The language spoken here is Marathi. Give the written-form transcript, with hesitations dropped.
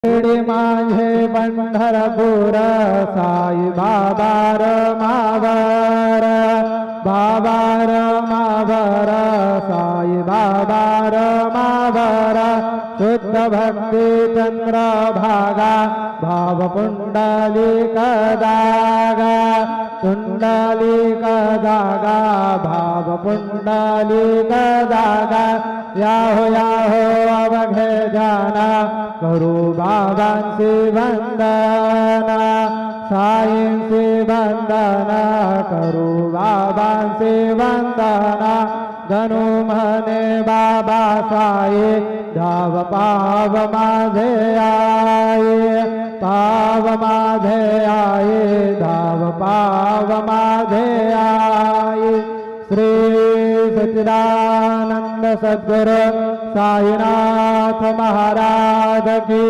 शिर्डी माझे पंढरपूर साई बाबा रमावर बाबा रमावर साई बाबा रमावर शुद्ध भक्ती चंद्र भागा भाव पुंडलिक दागा पुंडलिक दागा भाव पुंडलिक दागा याहो अवघे जाना करू बाबांची वंदना साईंची वंदना करू बाबांची वंदना गणू म्हणे बाबा साई धाव पाव माझे आई पाव माझे आई धाव पाव माझे आई श्री सच्चिदानंद सद्गुरु साईनाथ महाराज की